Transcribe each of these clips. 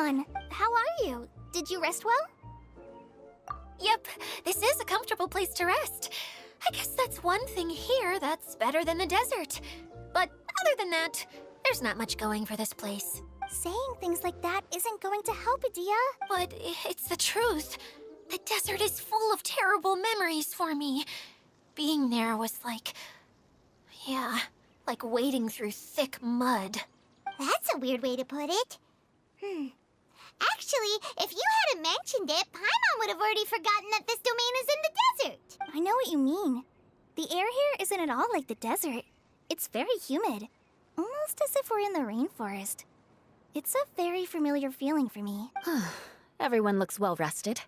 on? How are you? Did you rest well? Yep, this is a comfortable place to rest. I guess that's one thing here that's better than the desert. But other than that, there's not much going for this place. Saying things like that isn't going to help, Adia. But it's the truth. The desert is full of terrible memories for me. Being there was like... yeah, like wading through thick mud. That's a weird way to put it. Actually, if you hadn't mentioned it, Paimon would have already forgotten that this domain is in the desert. I know what you mean. The air here isn't at all like the desert. It's very humid. Almost as if we're in the rainforest. It's a very familiar feeling for me. Everyone looks well rested.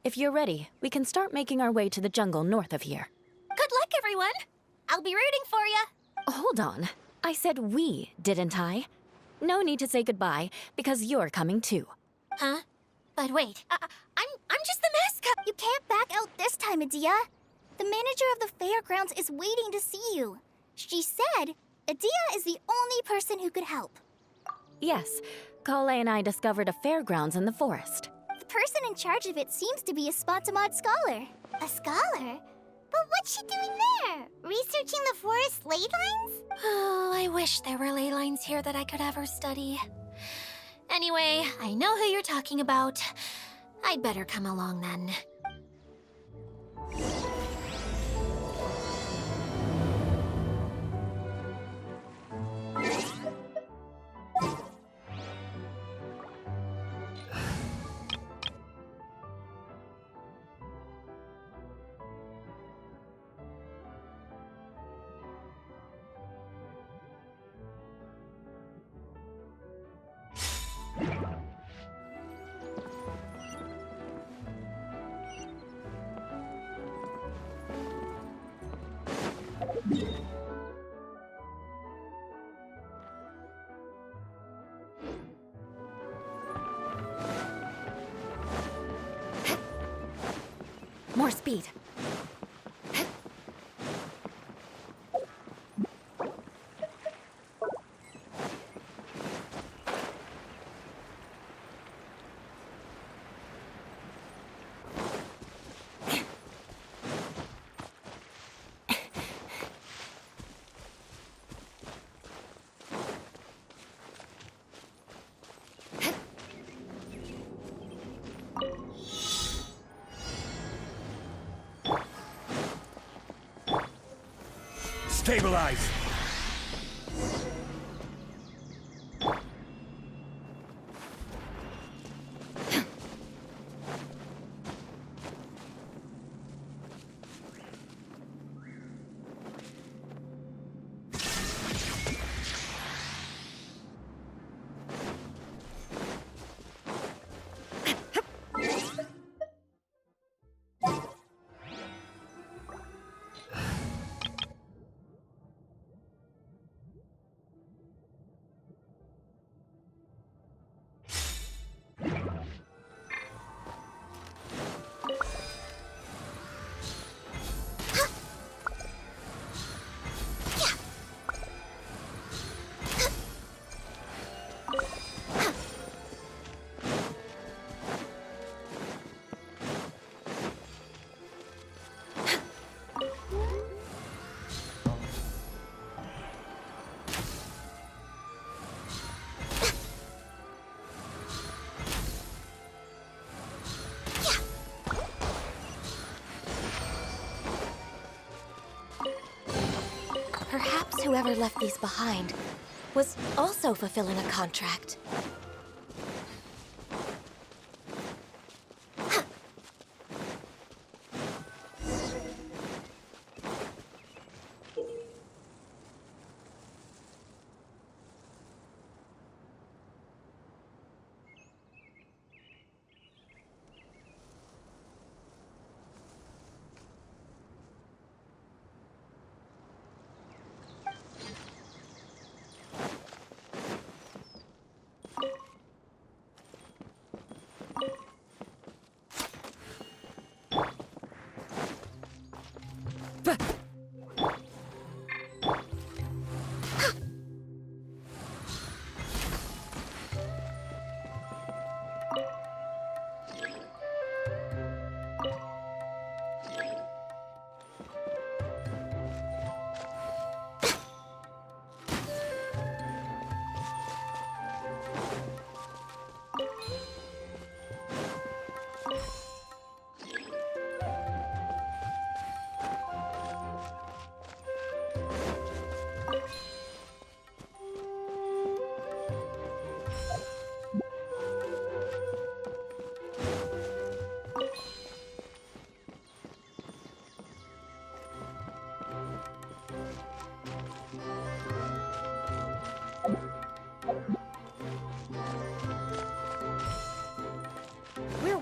If you're ready, we can start making our way to the jungle north of here. Good luck, everyone! I'll be rooting for you! Hold on. I said we, didn't I? No need to say goodbye, because you're coming too. Huh? But wait, I'm just the mascot! You can't back out this time, Adia. The manager of the fairgrounds is waiting to see you. She said Adia is the only person who could help. Yes, Kale and I discovered a fairgrounds in the forest. The person in charge of it seems to be a Spotamod scholar. A scholar? But what's she doing there? Researching the forest ley lines? Oh, I wish there were ley lines here that I could ever study. Anyway, I know who you're talking about. I'd better come along then. More speed. Stabilize! Perhaps whoever left these behind was also fulfilling a contract.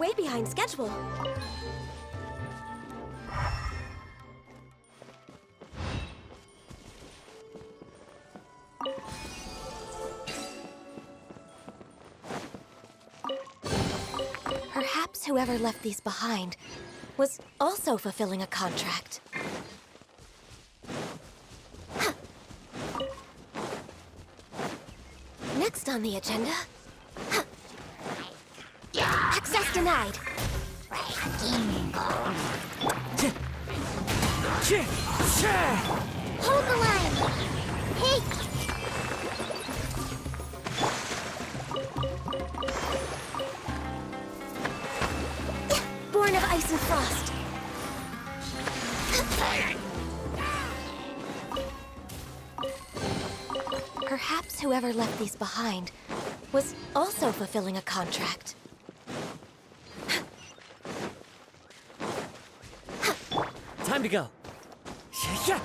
way behind schedule. Perhaps whoever left these behind was also fulfilling a contract. Next on the agenda... Access denied. Hold the line! Hey! Born of ice and frost. Perhaps whoever left these behind was also fulfilling a contract. Time to go. Yeah.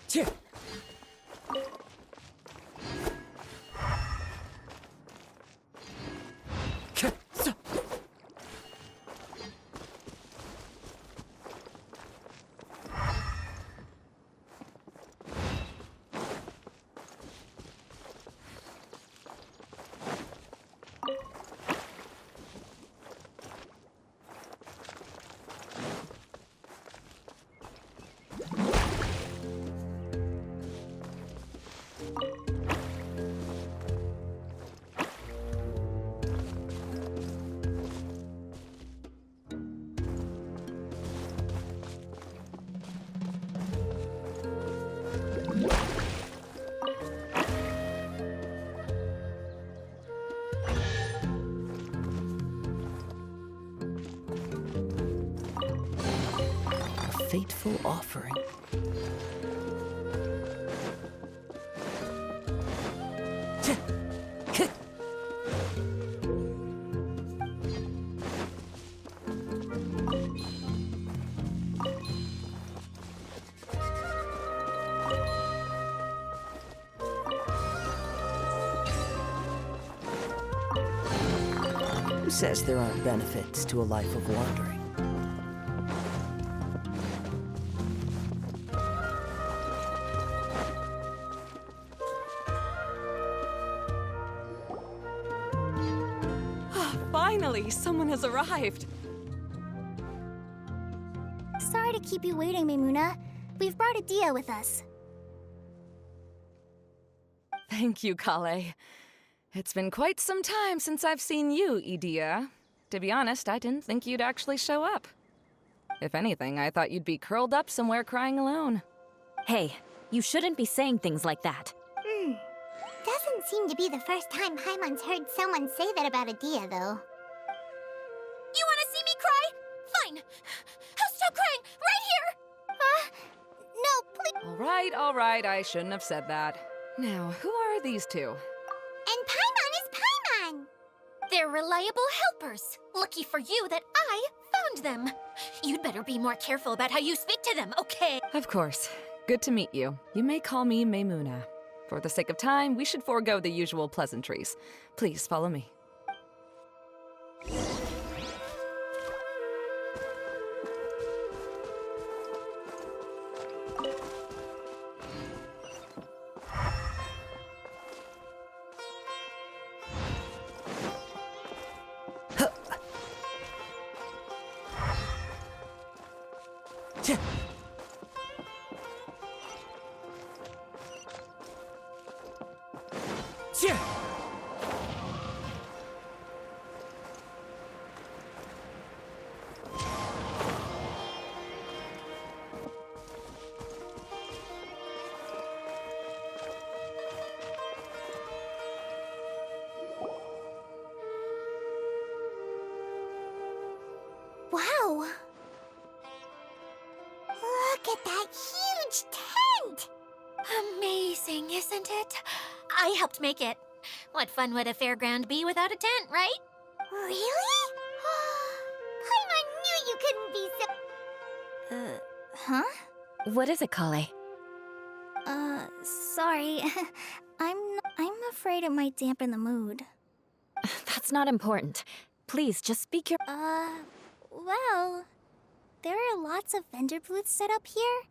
Cheer. Fateful offering. Who says there aren't benefits to a life of wandering? Finally, someone has arrived. Sorry to keep you waiting, Maimuna. We've brought Adia with us. Thank you, Kale. It's been quite some time since I've seen you, Idia. To be honest, I didn't think you'd actually show up. If anything, I thought you'd be curled up somewhere crying alone. Hey, you shouldn't be saying things like that. Doesn't seem to be the first time Paimon's heard someone say that about Adia, though. You want to see me cry? Fine. I'll stop crying right here. No, please. All right, I shouldn't have said that. Now, who are these two? And Paimon is Paimon! They're reliable helpers. Lucky for you that I found them. You'd better be more careful about how you speak to them, okay? Of course. Good to meet you. You may call me Maimuna. For the sake of time, we should forego the usual pleasantries. Please follow me. Wow! Look at that huge tent! Amazing, isn't it? I helped make it. What fun would a fairground be without a tent, right? Really? Paimon knew you couldn't be so... Huh? What is it, Kale? Sorry. I'm afraid it might dampen the mood. That's not important. Please, just speak your. Well, there are lots of vendor booths set up here,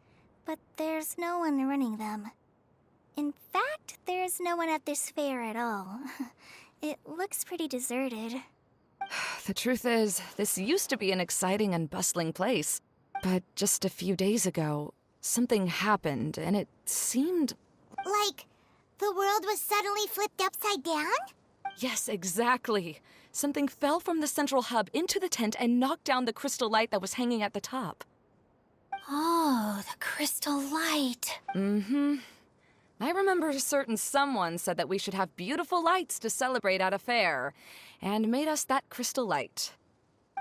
but there's no one running them. In fact, there's no one at this fair at all. It looks pretty deserted. The truth is, this used to be an exciting and bustling place. But just a few days ago, something happened, and it seemed... Like, the world was suddenly flipped upside down? Yes, exactly. Something fell from the central hub into the tent and knocked down the crystal light that was hanging at the top. Oh, the crystal light. Mm-hmm. I remember a certain someone said that we should have beautiful lights to celebrate at a fair, and made us that crystal light.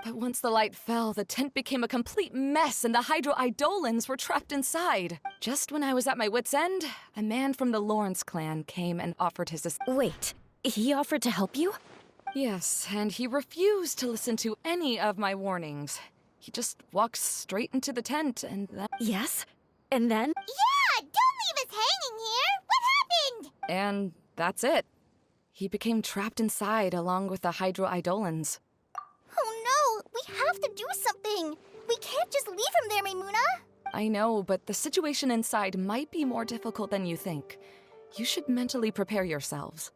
But once the light fell, the tent became a complete mess and the Hydro-Eidolons were trapped inside. Just when I was at my wit's end, a man from the Lawrence clan came and offered his assistance. Wait, he offered to help you? Yes, and he refused to listen to any of my warnings. He just walked straight into the tent and then... Yes? And then? Yeah, don't leave us hanging here! What happened? And that's it. He became trapped inside along with the Hydro-Eidolons. Oh no, we have to do something! We can't just leave him there, Maimuna! I know, but the situation inside might be more difficult than you think. You should mentally prepare yourselves.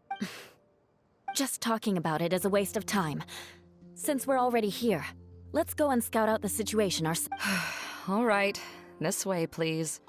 Just talking about it is a waste of time. Since we're already here, let's go and scout out the situation ourselves. All right, this way, please.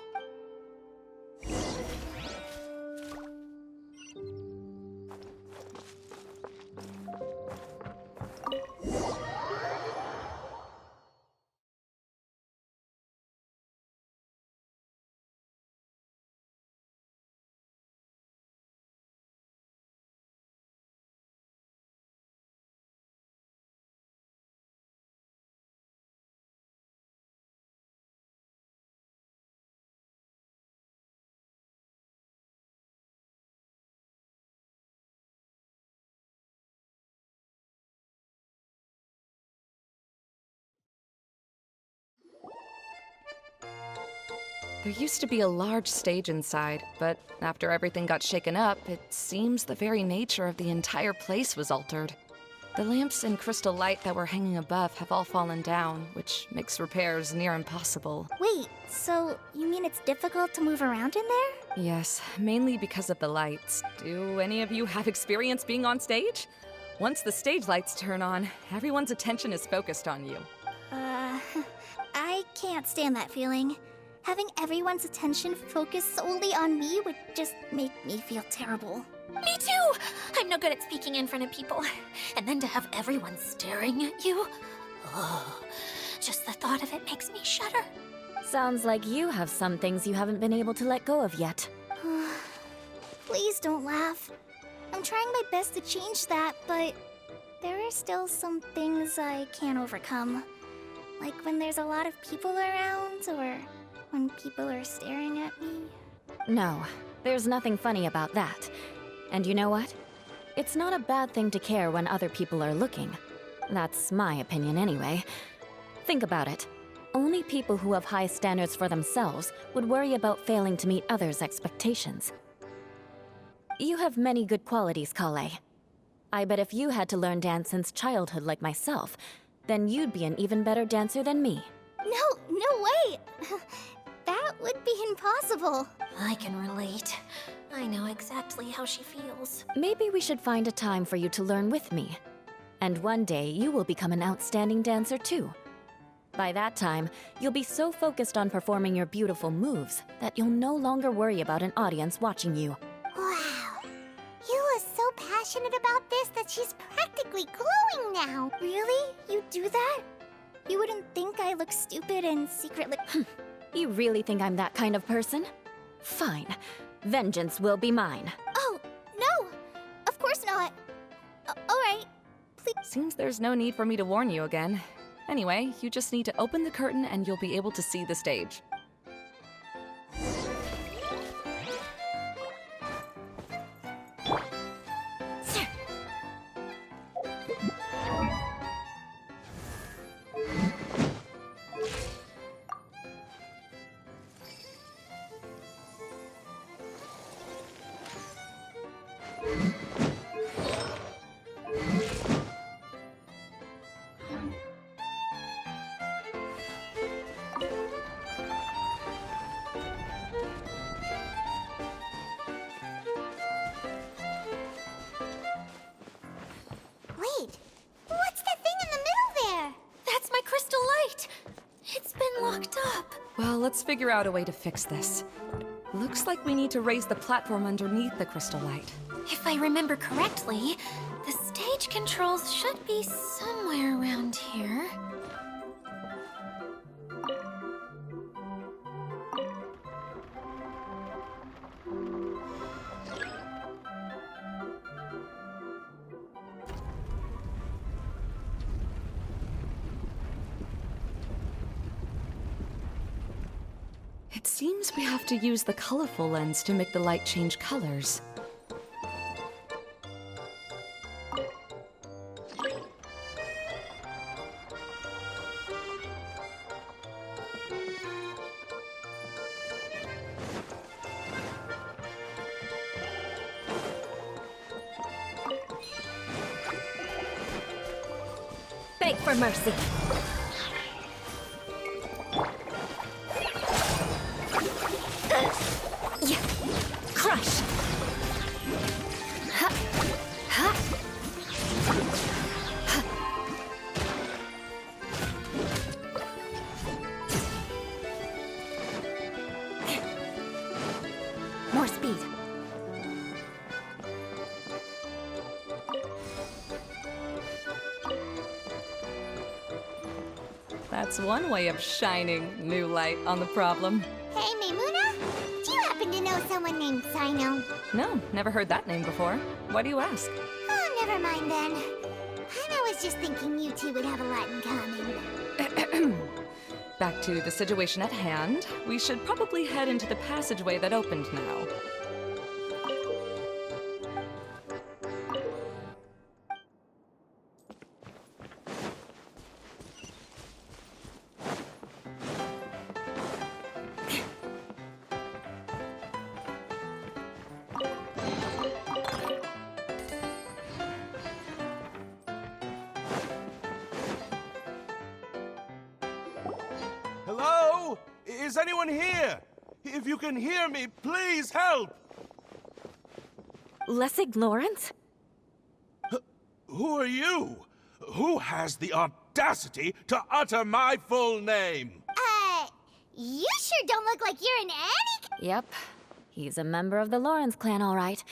There used to be a large stage inside, but after everything got shaken up, it seems the very nature of the entire place was altered. The lamps and crystal light that were hanging above have all fallen down, which makes repairs near impossible. Wait, so you mean it's difficult to move around in there? Yes, mainly because of the lights. Do any of you have experience being on stage? Once the stage lights turn on, everyone's attention is focused on you. I can't stand that feeling. Having everyone's attention focused solely on me would just make me feel terrible. Me too! I'm no good at speaking in front of people. And then to have everyone staring at you. Oh, just the thought of it makes me shudder. Sounds like you have some things you haven't been able to let go of yet. Please don't laugh. I'm trying my best to change that, but there are still some things I can't overcome. Like when there's a lot of people around, or when people are staring at me. No, there's nothing funny about that. And you know what? It's not a bad thing to care when other people are looking. That's my opinion anyway. Think about it. Only people who have high standards for themselves would worry about failing to meet others' expectations. You have many good qualities, Kale. I bet if you had to learn dance since childhood like myself, then you'd be an even better dancer than me. No way! That would be impossible. I can relate. I know exactly how she feels. Maybe we should find a time for you to learn with me. And one day, you will become an outstanding dancer too. By that time, you'll be so focused on performing your beautiful moves that you'll no longer worry about an audience watching you. Wow. You are so passionate about this that she's practically glowing now. Really? You do that? You wouldn't think I look stupid and secretly... You really think I'm that kind of person? Fine. Vengeance will be mine. Oh, no! Of course not. Alright. Please... Seems there's no need for me to warn you again. Anyway, you just need to open the curtain and you'll be able to see the stage. right! It's been locked up. Well, let's figure out a way to fix this. Looks like we need to raise the platform underneath the crystal light. If I remember correctly, the stage controls should be somewhere around here. It seems we have to use the colorful lens to make the light change colors. Beg for mercy. Yeah. Crush. Ha. Ha. Ha. More speed. That's one way of shining new light on the problem. Hey, Maymuna? Do you happen to know someone named Sino? No, never heard that name before. Why do you ask? Oh, never mind then. I was just thinking you two would have a lot in common. Back to the situation at hand. We should probably head into the passageway that opened now. Hello? Is anyone here? If you can hear me, please help! Lessig Lawrence? Who are you? Who has the audacity to utter my full name? You sure don't look like you're in any... Yep. He's a member of the Lawrence clan, all right.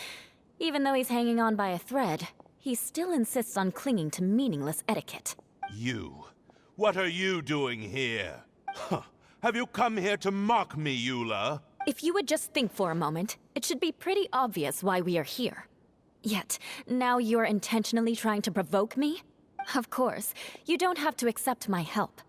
Even though he's hanging on by a thread, he still insists on clinging to meaningless etiquette. You. What are you doing here? Huh. Have you come here to mock me, Eula? If you would just think for a moment, it should be pretty obvious why we are here. Yet, now you're intentionally trying to provoke me? Of course, you don't have to accept my help.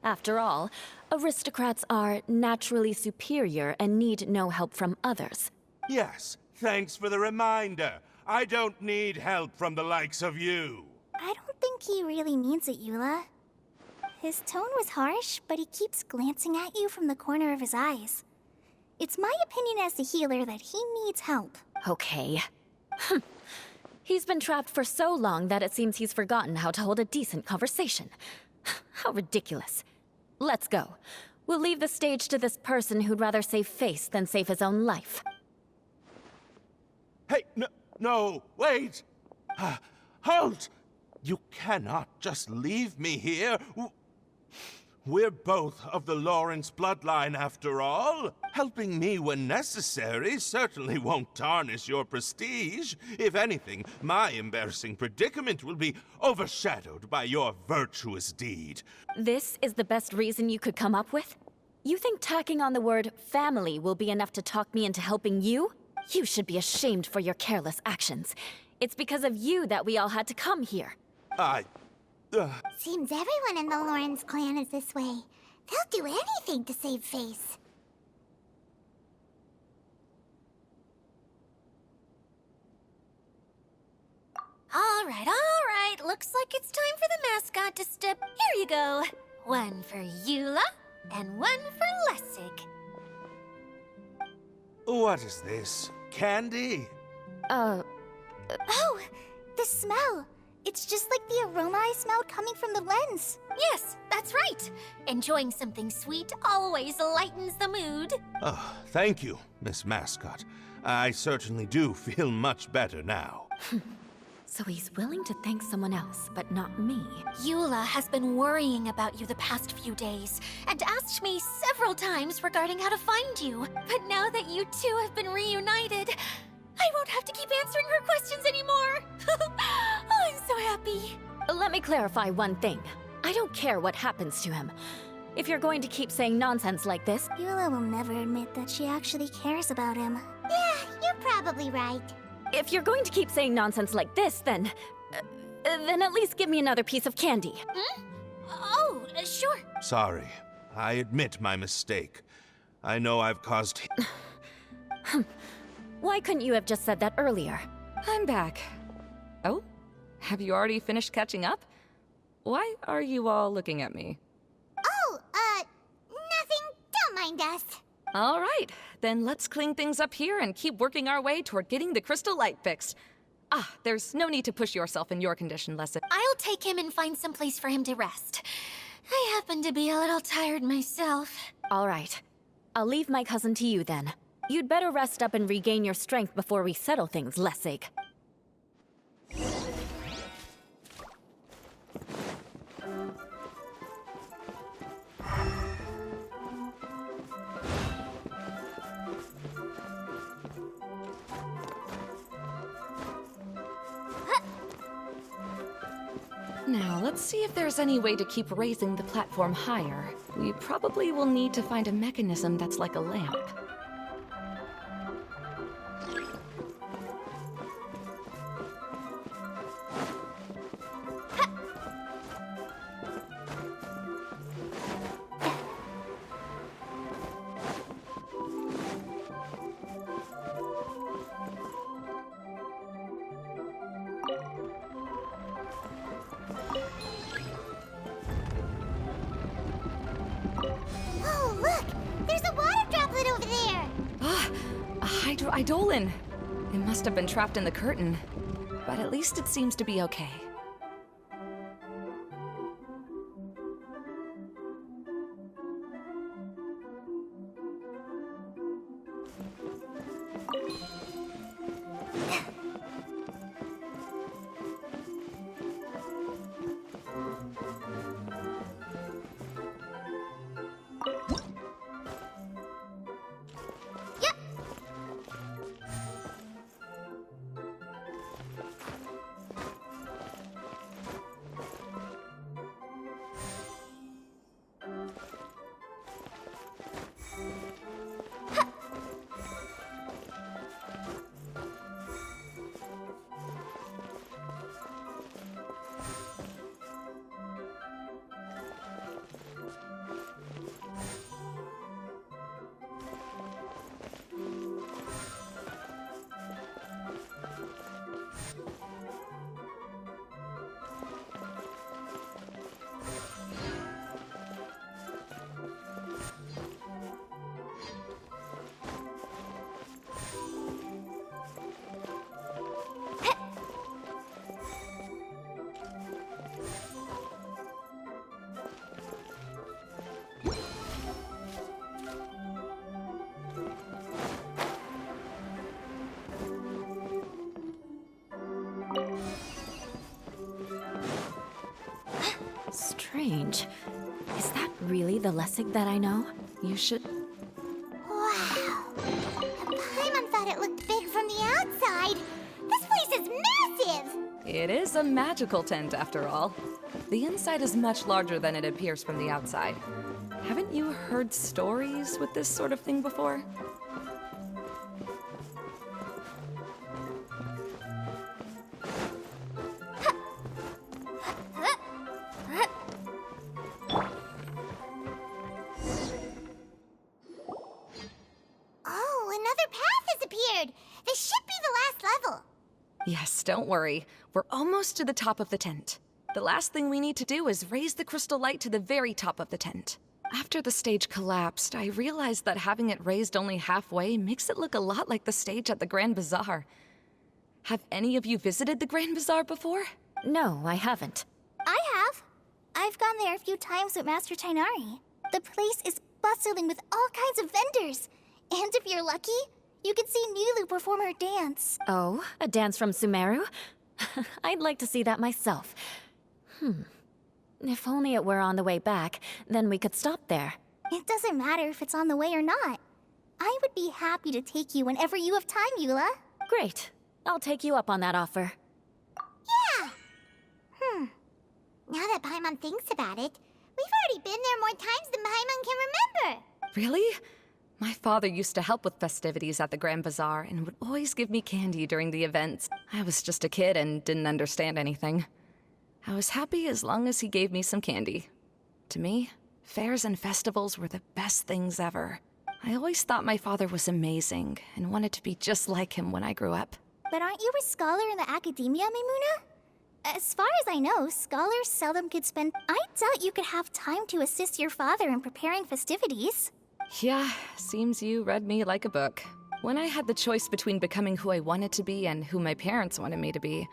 After all, aristocrats are naturally superior and need no help from others. Yes, thanks for the reminder. I don't need help from the likes of you. I don't think he really means it, Eula. His tone was harsh, but he keeps glancing at you from the corner of his eyes. It's my opinion as the healer that he needs help. Okay. He's been trapped for so long that it seems he's forgotten how to hold a decent conversation. How ridiculous. Let's go. We'll leave the stage to this person who'd rather save face than save his own life. Hey, no, wait! Halt! You cannot just leave me here. We're both of the Lawrence bloodline, after all. Helping me when necessary certainly won't tarnish your prestige. If anything, my embarrassing predicament will be overshadowed by your virtuous deed. This is the best reason you could come up with? You think tacking on the word family will be enough to talk me into helping you? You should be ashamed for your careless actions. It's because of you that we all had to come here. Seems everyone in the Lawrence clan is this way. They'll do anything to save face. All right. Looks like it's time for the mascot to step. Here you go. One for Eula, and one for Lessig. What is this? Candy? Oh, the smell. It's just like the aroma I smelled coming from the lens. Yes, that's right. Enjoying something sweet always lightens the mood. Oh, thank you, Miss Mascot. I certainly do feel much better now. So he's willing to thank someone else, but not me. Eula has been worrying about you the past few days and asked me several times regarding how to find you. But now that you two have been reunited, I won't have to keep answering her questions anymore. Oh, I'm so happy. Let me clarify one thing. I don't care what happens to him. If you're going to keep saying nonsense like this, Eula will never admit that she actually cares about him. Yeah, you're probably right. if you're going to keep saying nonsense like this, then at least give me another piece of candy. Oh, sure. Sorry. I admit my mistake. I know I've caused... Why couldn't you have just said that earlier? I'm back. Oh? Have you already finished catching up? Why are you all looking at me? Oh, nothing. Don't mind us. All right, then let's clean things up here and keep working our way toward getting the crystal light fixed. Ah, there's no need to push yourself in your condition, Lesson. I'll take him and find some place for him to rest. I happen to be a little tired myself. All right. I'll leave my cousin to you then. You'd better rest up and regain your strength before we settle things, Lessig. Now, let's see if there's any way to keep raising the platform higher. We probably will need to find a mechanism that's like a lamp. Oh, look! There's a water droplet over there! Ah, a hydroidolin. It must have been trapped in the curtain. But at least it seems to be okay. Strange. Is that really the Lessig that I know? You should... Wow. Paimon thought it looked big from the outside. This place is massive! It is a magical tent, after all. The inside is much larger than it appears from the outside. Haven't you heard stories with this sort of thing before? Oh, another path has appeared! This should be the last level. Yes, don't worry. We're almost to the top of the tent. The last thing we need to do is raise the crystal light to the very top of the tent. After the stage collapsed, I realized that having it raised only halfway makes it look a lot like the stage at the Grand Bazaar. Have any of you visited the Grand Bazaar before? No, I haven't. I have. I've gone there a few times with Master Tainari. The place is bustling with all kinds of vendors. And if you're lucky, you can see Nilu perform her dance. Oh, a dance from Sumeru? I'd like to see that myself. If only it were on the way back, then we could stop there. It doesn't matter if it's on the way or not. I would be happy to take you whenever you have time, Eula. Great. I'll take you up on that offer. Yeah! Now that Paimon thinks about it, we've already been there more times than Paimon can remember. Really? My father used to help with festivities at the Grand Bazaar and would always give me candy during the events. I was just a kid and didn't understand anything. I was happy as long as he gave me some candy. To me, fairs and festivals were the best things ever. I always thought my father was amazing and wanted to be just like him when I grew up. But aren't you a scholar in the academia, Maimuna? As far as I know, scholars seldom could spend... I doubt you could have time to assist your father in preparing festivities. Yeah, seems you read me like a book. When I had the choice between becoming who I wanted to be and who my parents wanted me to be,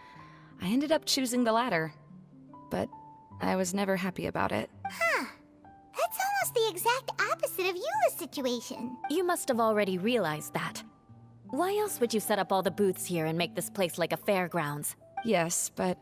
I ended up choosing the latter. But I was never happy about it. Huh. That's almost the exact opposite of Eula's situation. You must have already realized that. Why else would you set up all the booths here and make this place like a fairgrounds? Yes, but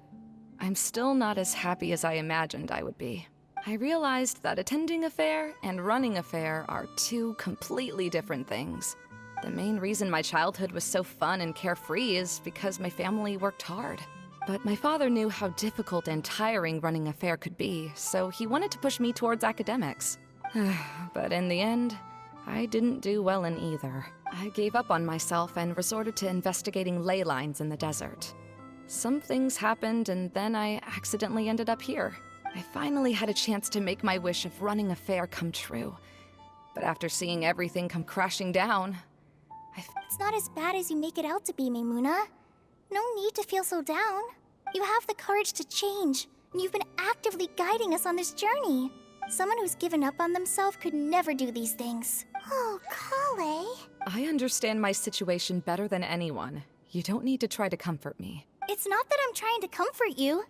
I'm still not as happy as I imagined I would be. I realized that attending a fair and running a fair are two completely different things. The main reason my childhood was so fun and carefree is because my family worked hard. But my father knew how difficult and tiring running a fair could be, so he wanted to push me towards academics. But in the end, I didn't do well in either. I gave up on myself and resorted to investigating ley lines in the desert. Some things happened, and then I accidentally ended up here. I finally had a chance to make my wish of running a fair come true. But after seeing everything come crashing down, It's not as bad as you make it out to be, Maimuna. No need to feel so down. You have the courage to change, and you've been actively guiding us on this journey. Someone who's given up on themselves could never do these things. Oh, Kale. I understand my situation better than anyone. You don't need to try to comfort me. It's not that I'm trying to comfort you.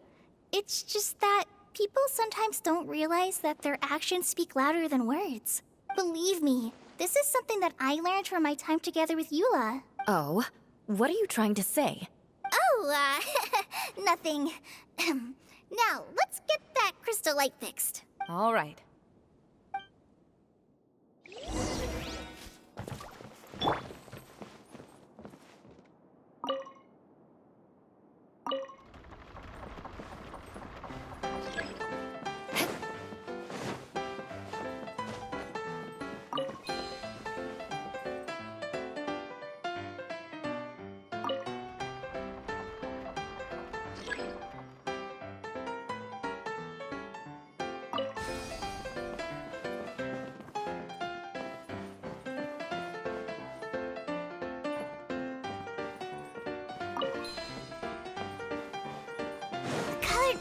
It's just that people sometimes don't realize that their actions speak louder than words. Believe me, this is something that I learned from my time together with Eula. Oh? What are you trying to say? Oh, nothing. Now, let's get that crystal light fixed. All right.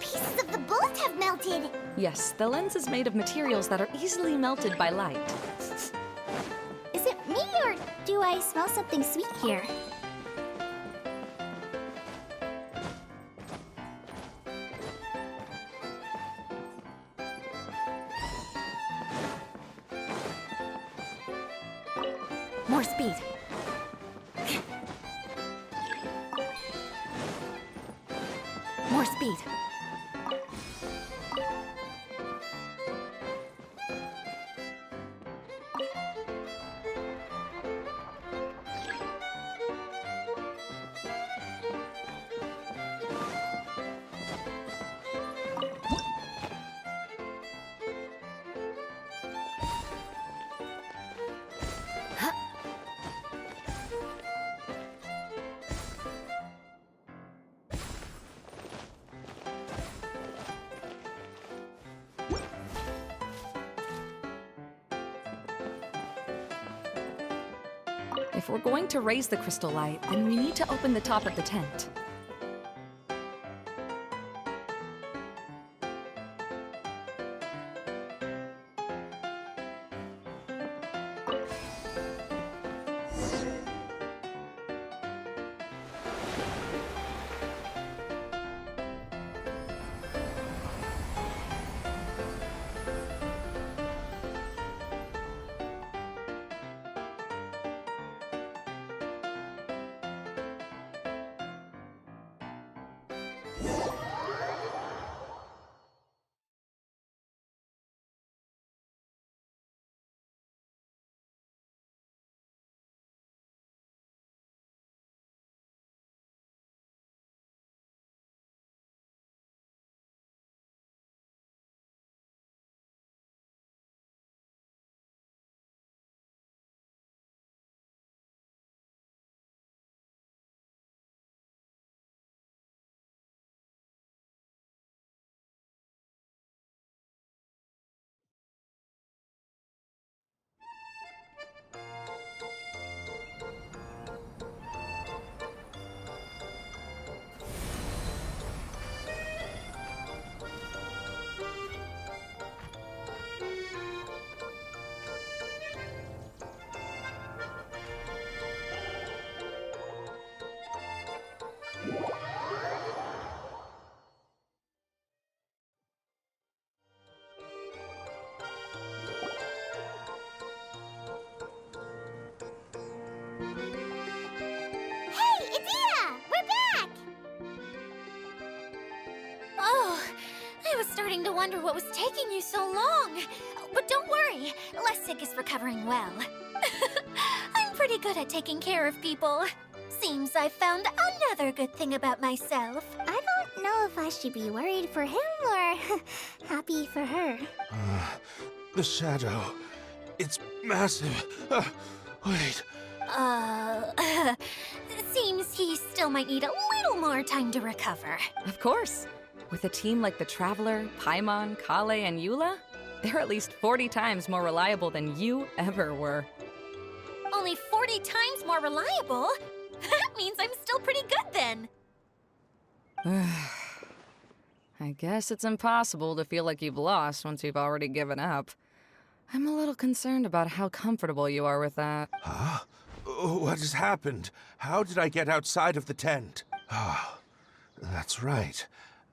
Pieces of the bullet have melted. Yes, the lens is made of materials that are easily melted by light. Is it me, or do I smell something sweet here? More speed. More speed. If we're going to raise the crystal light, then we need to open the top of the tent. Hey, Idia! We're back! Oh, I was starting to wonder what was taking you so long. But don't worry, Lessig is recovering well. I'm pretty good at taking care of people. Seems I've found another good thing about myself. I don't know if I should be worried for him or happy for her. The shadow. It's massive. Wait. Seems he still might need a little more time to recover. Of course. With a team like the Traveler, Paimon, Kale, and Eula, they're at least 40 times more reliable than you ever were. Only 40 times more reliable? That means I'm still pretty good then. I guess it's impossible to feel like you've lost once you've already given up. I'm a little concerned about how comfortable you are with that. Huh? What has happened? How did I get outside of the tent? Ah, that's right.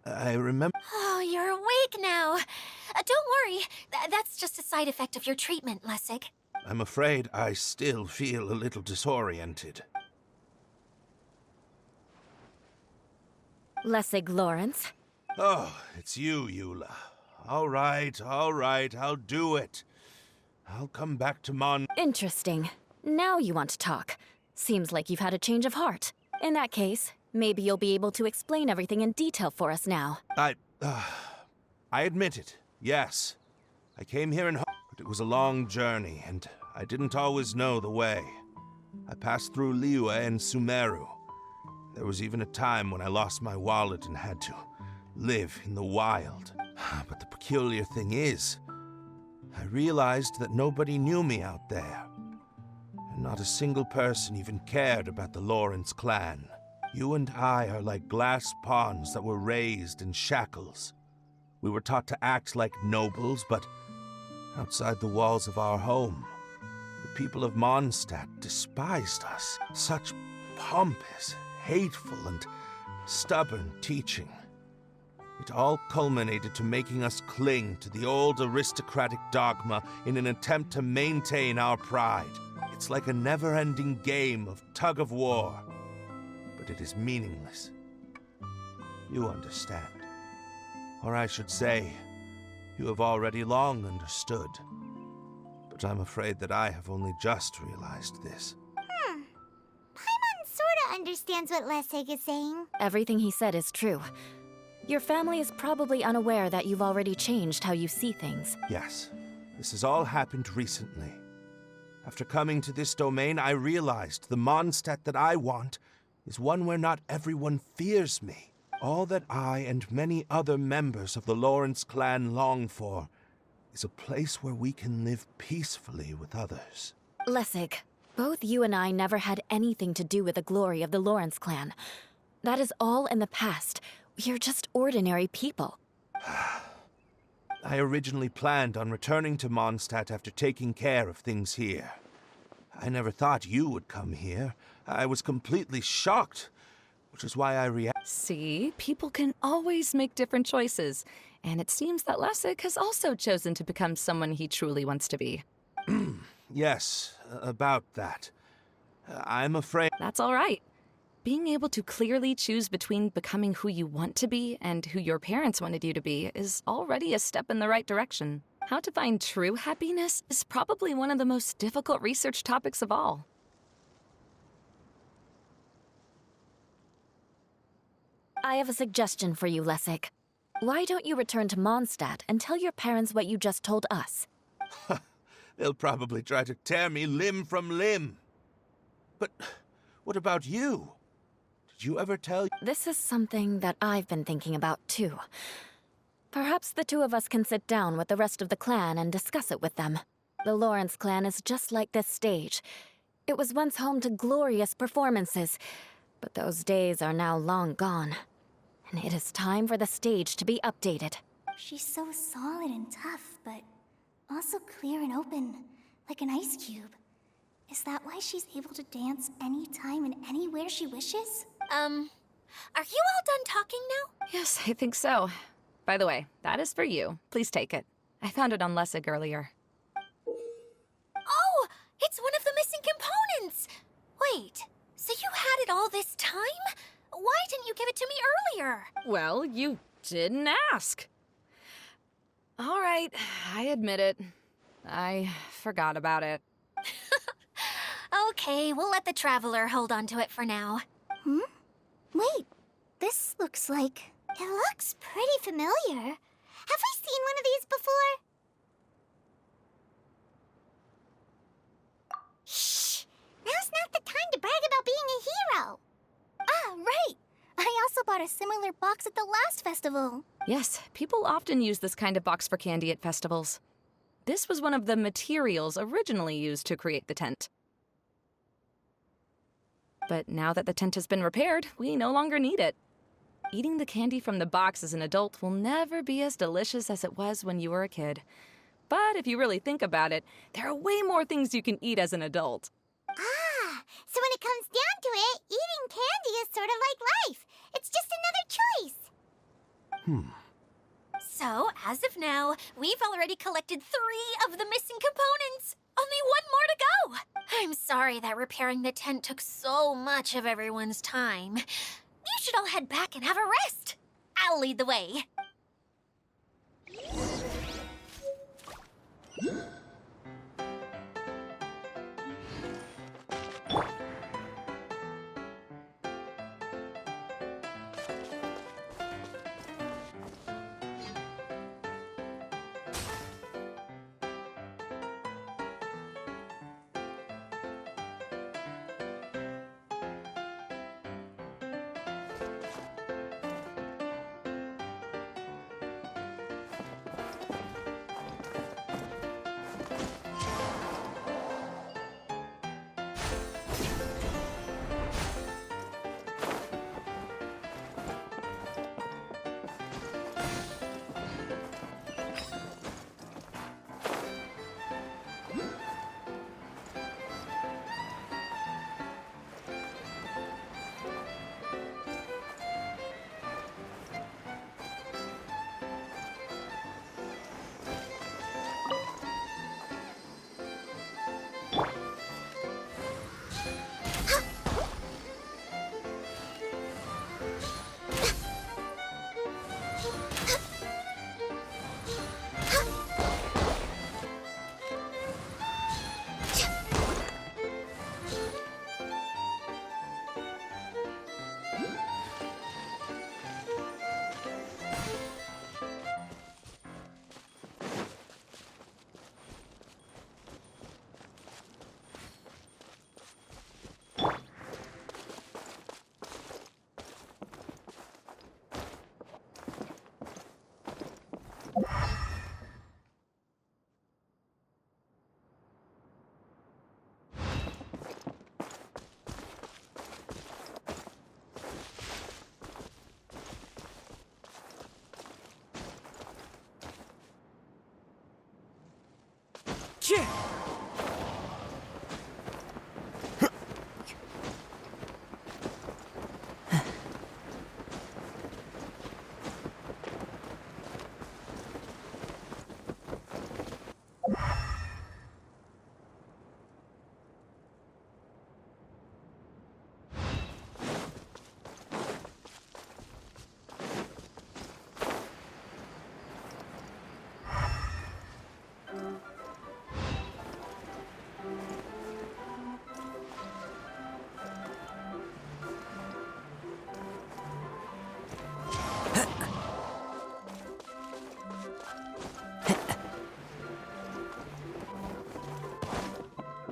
I remember. Oh, you're awake now. Don't worry. That's just a side effect of your treatment, Lessig. I'm afraid I still feel a little disoriented. Lessig Lawrence. Oh, it's you, Eula. All right, I'll do it. I'll come back to Interesting. Now you want to talk. Seems like you've had a change of heart. In that case, maybe you'll be able to explain everything in detail for us now. I admit it, yes. I came here but it was a long journey, and I didn't always know the way. I passed through Liyue and Sumeru. There was even a time when I lost my wallet and had to live in the wild. But the peculiar thing is, I realized that nobody knew me out there. And not a single person even cared about the Lawrence clan. You and I are like glass pawns that were raised in shackles. We were taught to act like nobles, but outside the walls of our home, the people of Mondstadt despised us. Such pompous, hateful, and stubborn teaching. It all culminated to making us cling to the old aristocratic dogma in an attempt to maintain our pride. It's like a never-ending game of tug-of-war, but it is meaningless. You understand. Or I should say, you have already long understood. But I'm afraid that I have only just realized this. Paimon sorta understands what Lessig is saying. Everything he said is true. Your family is probably unaware that you've already changed how you see things. Yes, this has all happened recently. After coming to this domain, I realized the Mondstadt that I want is one where not everyone fears me. All that I and many other members of the Lawrence clan long for is a place where we can live peacefully with others. Lessig, both you and I never had anything to do with the glory of the Lawrence clan. That is all in the past. We're just ordinary people. I originally planned on returning to Mondstadt after taking care of things here. I never thought you would come here. I was completely shocked, which is why I reacted. See, people can always make different choices, and it seems that Lessig has also chosen to become someone he truly wants to be. Yes, about that. I'm afraid. That's all right. Being able to clearly choose between becoming who you want to be and who your parents wanted you to be is already a step in the right direction. How to find true happiness is probably one of the most difficult research topics of all. I have a suggestion for you, Lessig. Why don't you return to Mondstadt and tell your parents what you just told us? They'll probably try to tear me limb from limb. But what about you? Did you ever tell... This is something that I've been thinking about, too. Perhaps the two of us can sit down with the rest of the clan and discuss it with them. The Lawrence clan is just like this stage. It was once home to glorious performances, but those days are now long gone. And it is time for the stage to be updated. She's so solid and tough, but also clear and open, like an ice cube. Is that why she's able to dance anytime and anywhere she wishes? Are you all done talking now? Yes, I think so. By the way, that is for you. Please take it. I found it on Lessig earlier. Oh, it's one of the missing components! Wait, so you had it all this time? Why didn't you give it to me earlier? Well, you didn't ask. All right, I admit it. I forgot about it. Okay, we'll let the Traveler hold on to it for now. Wait, this looks like... It looks pretty familiar. Have we seen one of these before? Shh! Now's not the time to brag about being a hero! Ah, right! I also bought a similar box at the last festival. Yes, people often use this kind of box for candy at festivals. This was one of the materials originally used to create the tent. But now that the tent has been repaired, we no longer need it. Eating the candy from the box as an adult will never be as delicious as it was when you were a kid. But if you really think about it, there are way more things you can eat as an adult. Ah, so when it comes down to it, eating candy is sort of like life. It's just another choice. So, as of now, we've already collected 3 of the missing components. Only 1 more to go. I'm sorry that repairing the tent took so much of everyone's time. You should all head back and have a rest. I'll lead the way.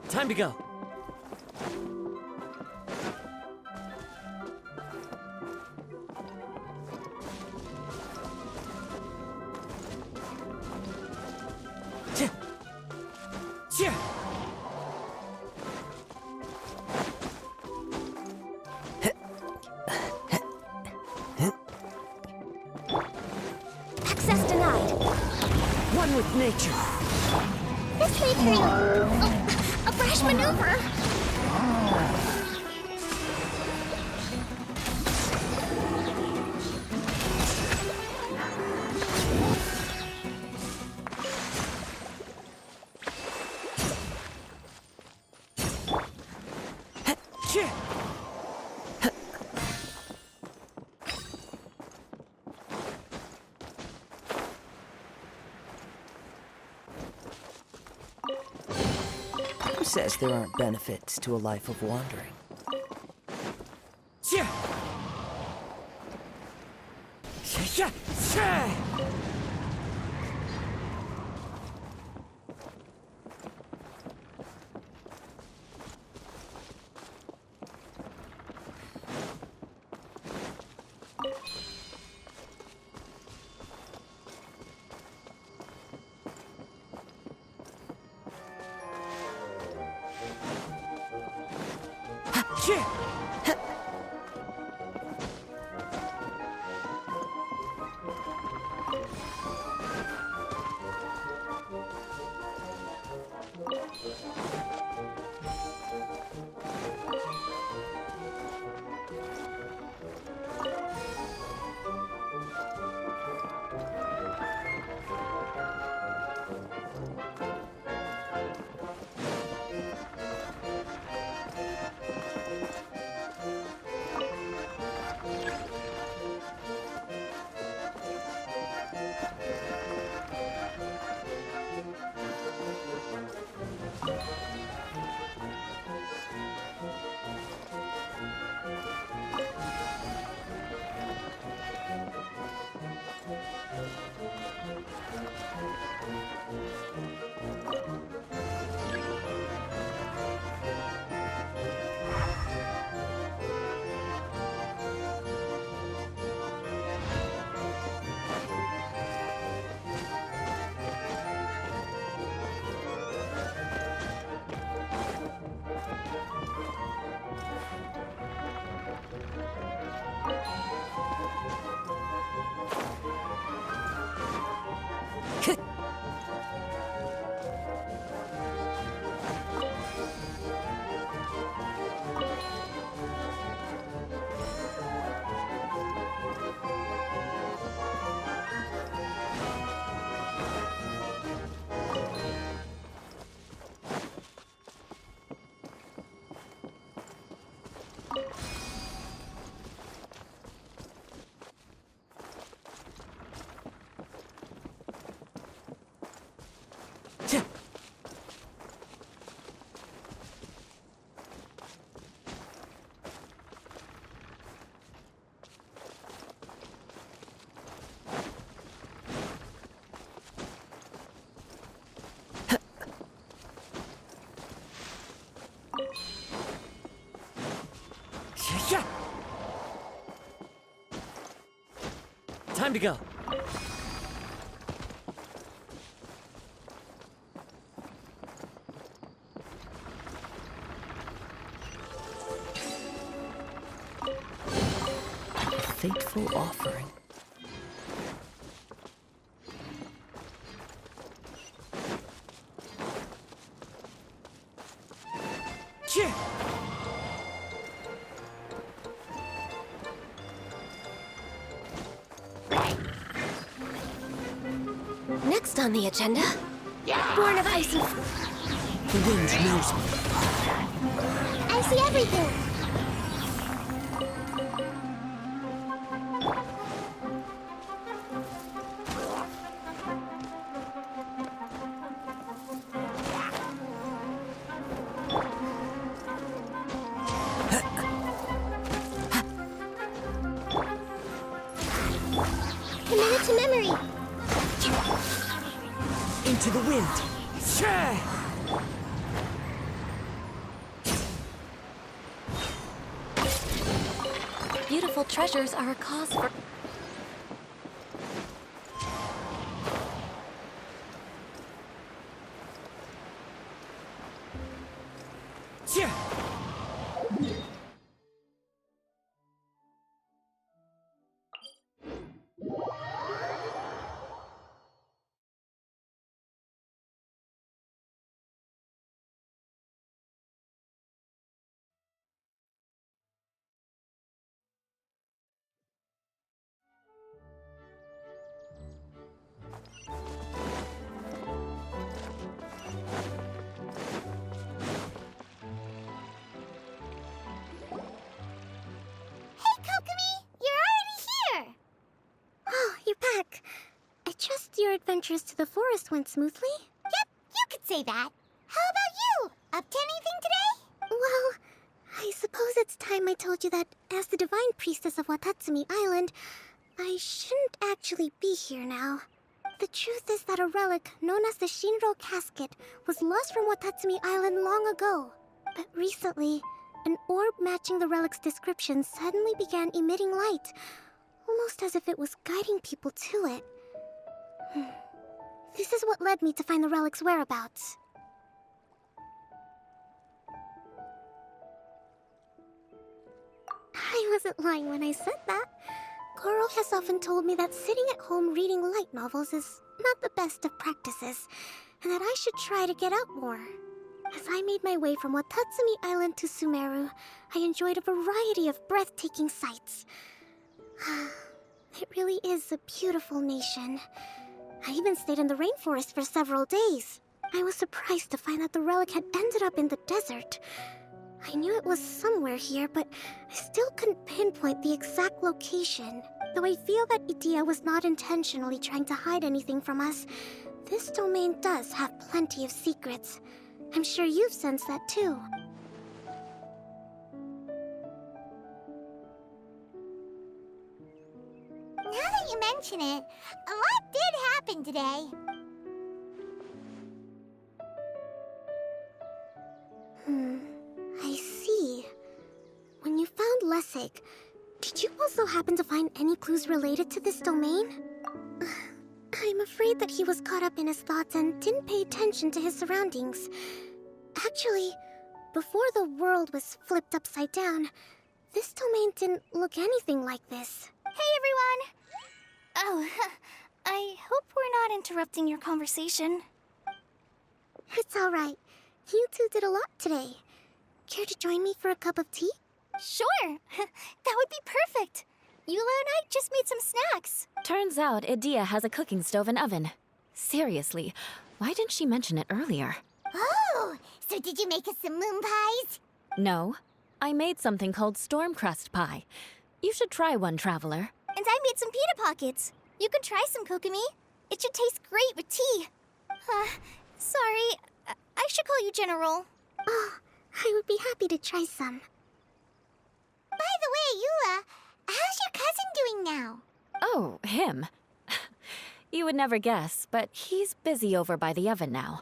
Time to go. Access denied. One with nature. This may prove a brash maneuver. Who says there aren't benefits to a life of wandering? Time to go. A fateful offering. Next on the agenda, Born of Ice and... The wind knows me. I see everything. Commit it to memory. Into the wind. Beautiful treasures are a cause for... adventures to the forest went smoothly. Yep, you could say that. How about you? Up to anything today? Well, I suppose it's time I told you that as the Divine Priestess of Watatsumi Island, I shouldn't actually be here now. The truth is that a relic known as the Shinro Casket was lost from Watatsumi Island long ago. But recently, an orb matching the relic's description suddenly began emitting light, almost as if it was guiding people to it. This is what led me to find the relic's whereabouts. I wasn't lying when I said that. Goro has often told me that sitting at home reading light novels is not the best of practices, and that I should try to get out more. As I made my way from Watatsumi Island to Sumeru, I enjoyed a variety of breathtaking sights. It really is a beautiful nation. I even stayed in the rainforest for several days. I was surprised to find that the relic had ended up in the desert. I knew it was somewhere here, but I still couldn't pinpoint the exact location. Though I feel that Idia was not intentionally trying to hide anything from us, this domain does have plenty of secrets. I'm sure you've sensed that too. Now that you mention it, a lot did happen today. I see. When you found Lessig, did you also happen to find any clues related to this domain? I'm afraid that he was caught up in his thoughts and didn't pay attention to his surroundings. Actually, before the world was flipped upside down, this domain didn't look anything like this. Hey, everyone! Oh, I hope we're not interrupting your conversation. It's alright. You two did a lot today. Care to join me for a cup of tea? Sure! That would be perfect! Eula and I just made some snacks. Turns out Idia has a cooking stove and oven. Seriously, why didn't she mention it earlier? Oh, so did you make us some moon pies? No, I made something called storm crust pie. You should try one, traveler. And I made some pita pockets. You can try some, Kokomi. It should taste great with tea. Sorry, I should call you General. Oh, I would be happy to try some. By the way, Eula, how's your cousin doing now? Oh, him. You would never guess, but he's busy over by the oven now.